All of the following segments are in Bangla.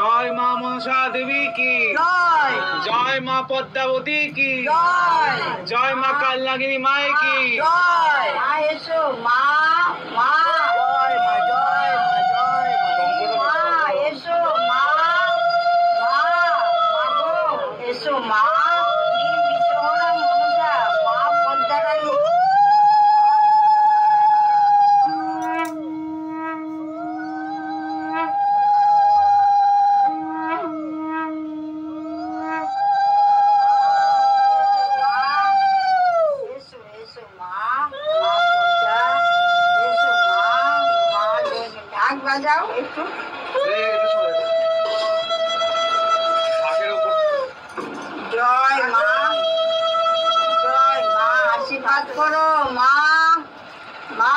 জয় মা মনসা দেবী কি জয়। জয় মা পদ্মাবতী কি জয়। জয় মা কালনাগিনী মায়ে কি জয়। মা এসো মা, মা জয় মা, জয় মা, জয় মা। মা এসো মা, মা, মা গো এসো মা। তুমি বিশ্বহরা মনসা, মা পদ্মারানী। বাজাও একটু। জয় মা, জয় মা, আশীর্বাদ করো মা, মা।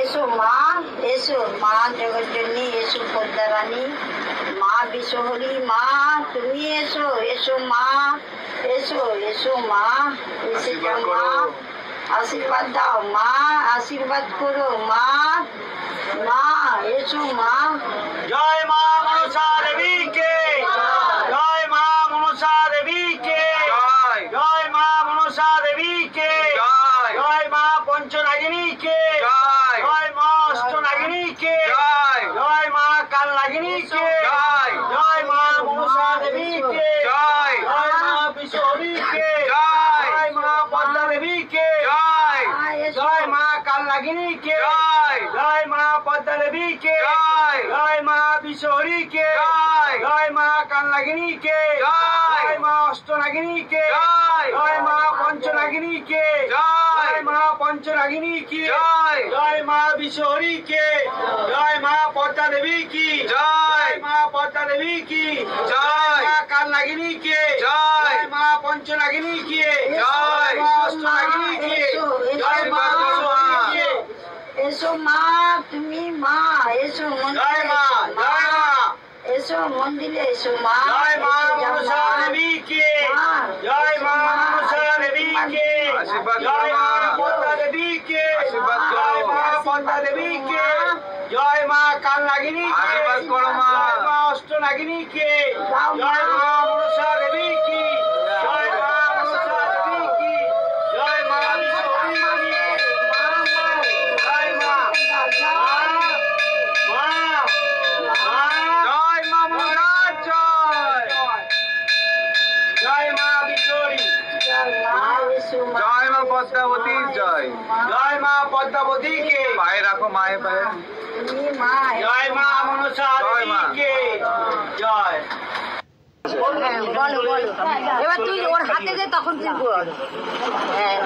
এসো মা, এসো মা জগজ্জননী, এসো পদ্মারানী, মা বিশ্বহরি মা, তুমি এসো, এসো মা, এসো, এসো মা, এসে যাও মা, আশীর্বাদ দাও মা, আশীর্বাদ করো মা, মা এসো মা। জয় মা মনসা দেবী কে জয় মা মনসা দেবী কে জয় মা মনসা দেবী কে জয় মা পঞ্চনাগিনী কে জয় মা অষ্টনাগিনী কে জয় মা কালনাগিনী কে জয় মা মনসা দেবী কে জয় মা বিশ্বহরি কে জয় মা পদ্মা দেবী কে জয় মা কালনাগিনী কে জয় মা পদ্মা দেবী কে জয় মা বিশ্বহরি কে জয় মা কালনাগিনী কে জয় মা অষ্টনাগিনী কে জয় মা পঞ্চনাগিনী কে জয় মা পঞ্চনাগিনী কি জয় মা বিশ্বহরি কে জয় মা পদ্মা দেবী কি জয় মা পদ্মা দেবী কি জয় মা কালনাগিনী কে জয় মা পঞ্চনাগিনী কি জয় মা অষ্টনাগিনী কি জয় মা বিশ্বহরি কে এসো মা, তুমি মা, এসো জয় মা, জয় মা, এসো মন্দিরে, এসো মা, জয় মা মনসা দেবীকে, জয় মা মনসা দেবীকে, জয় মা পদ্মা দেবীকে, জয় মা পদ্মা দেবীকে, জয় মা কালনাগিনীকে, জয় মা অষ্টনাগিনীকে, জয় মা মনসা দেবীকে, জয় মা মনসা দেবীকে, জয় মা বিশ্বহরিণীকে, জয় মা, জয় মা মনসা, জয় মা বিশ্বহরি, জয় মা পদ্মাবতী, জয় জয় মা পদ্মাবতীকে, পায়ে রাখো মায়ের পায়ে। জয় মা মনসা জয় মা। দেবীকে, জয়। বলো বলো, এবার তুই ওর হাতে দে, তখন তুই বল। হ্যাঁ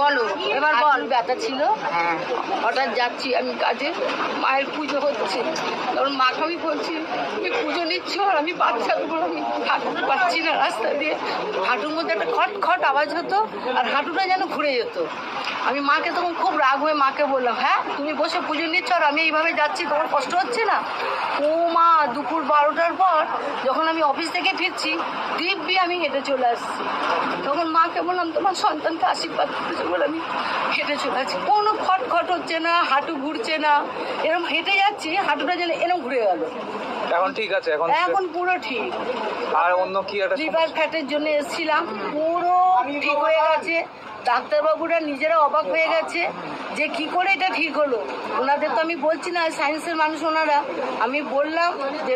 বলো, এবার বল। ব্যথা ছিল, হ্যাঁ হঠাৎ যাচ্ছি আমি কাজে, মায়ের পুজো হচ্ছে, তখন মাকে আমি বলছি তুমি পুজো নিচ্ছ আর আমি বাচ্চার উপর আমি হাঁটতে পারছি না, রাস্তা দিয়ে হাঁটুর মধ্যে একটা খট খট আওয়াজ হতো আর হাঁটুটা যেন ঘুরে যেত। আমি মাকে তখন খুব রাগ হয়ে মাকে বললাম, হ্যাঁ তুমি বসে পুজো নিচ্ছ আর আমি এইভাবে যাচ্ছি, তোমার কষ্ট হচ্ছে না? ও মা, দুপুর 12টার পর যখন আমি অফিস থেকে ফিরছি দিব্যি আমি হেঁটে চলে আসছি। তখন মাকে বললাম তোমার সন্তানকে আশীর্বাদ করতেছে বলে আমি হেঁটে চলে আসছি। কোনো খটখট হচ্ছে না, হাঁটু ঘুরছে না, এরকম হেঁটে যাচ্ছি হাঁটুটা যেন এরকম ঘুরে গেল। এখন ঠিক আছে? এখন পুরো ঠিক। আর অন্য কি একটা লিভার ফ্যাটের জন্য এসেছিলাম, পুরো ঠিক হয়ে গেছে। ডাক্তারবাবুরা নিজেরা অবাক হয়ে গেছে যে কি করে এটা ঠিক হলো। ওনাদের তো আমি বলছি না, সায়েন্সের মানুষ ওনারা, আমি বললাম যে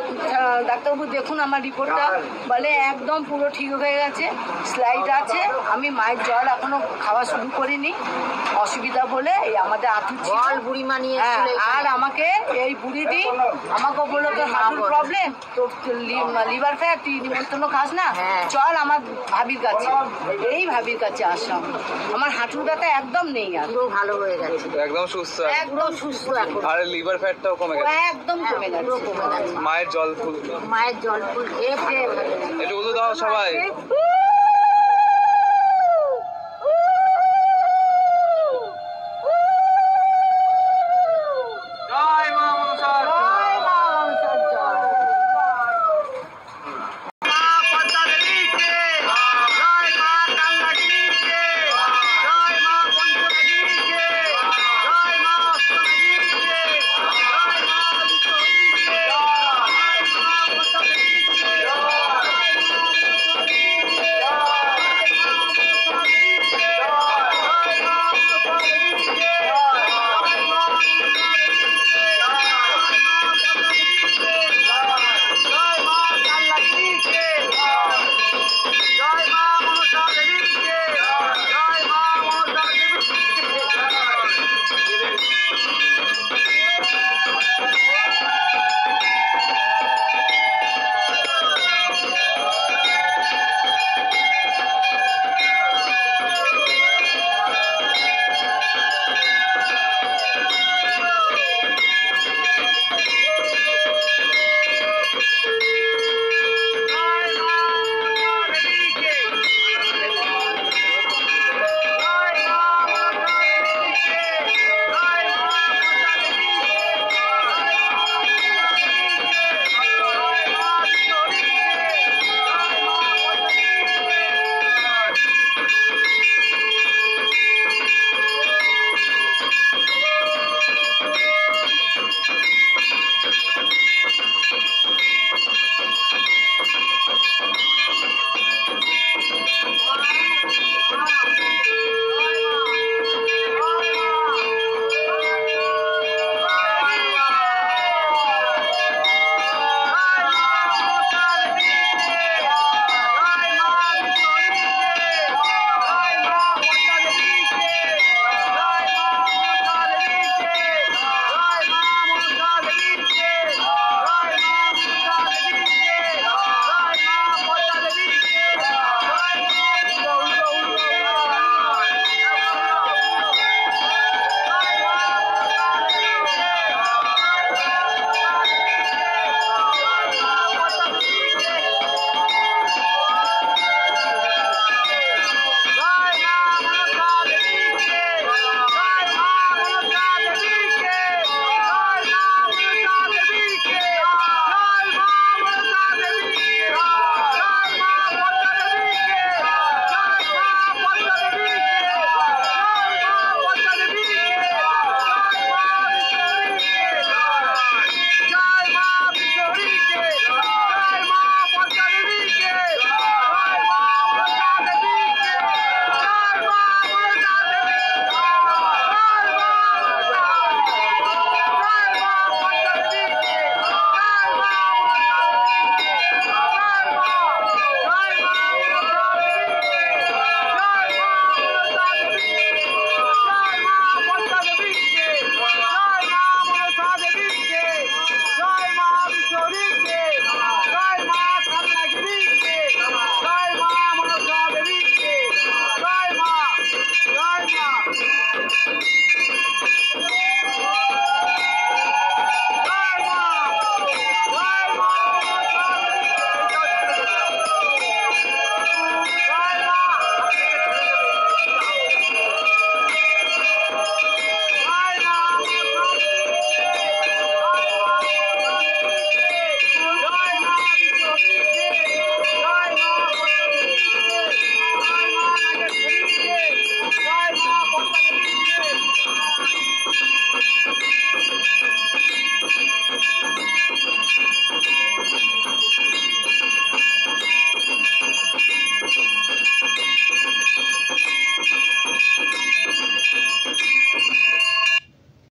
ডাক্তারবাবু দেখুন আমার রিপোর্টটা, বলে একদম পুরো ঠিক হয়ে গেছে, স্লাইড আছে। আমি মায়ের জল এখনো খাওয়া শুরু করিনি, অসুবিধা বলে এই আমাদের আতুর বল, বুড়িমা নিয়ে এসেছিল এখানে। আর আমাকে এই বুড়িটি আমাকে বললো তোর হাঁটুর প্রবলেম, তোর লিভার ফ্যাট, তুই নিমন্ত্রণ খাস না, হ্যাঁ। চল আমার ভাবির কাছে। এই ভাবির কাছে আসলাম, আমার হাঁটুর ব্যথা একদম নেই আর, পুরো ভালো হয়ে গেছে, একদম সুস্থ একদম সুস্থ এখন, আর লিভার ফ্যাটটাও কমে গেছে, একদম কমে গেছে। পুরো কমে গেছে। মায়ের জল ফুল মায়ের জল ফুল খেয়ে খেয়ে ভালো হয়েছে। একটু উদু দাও সবাই। জয় মা মনসা, জয় মা মনসার জয়। মা পদ্মা দেবীকে, জয় মা কালনাগিনীকে, জয় মা পঞ্চনাগিনীকে, জয় মা অষ্টনাগিনীকে, জয় মা বিশ্বহরিণীকে, জয় মা পদ্মা দেবীকে, জয় মা মনসা দেবীকে,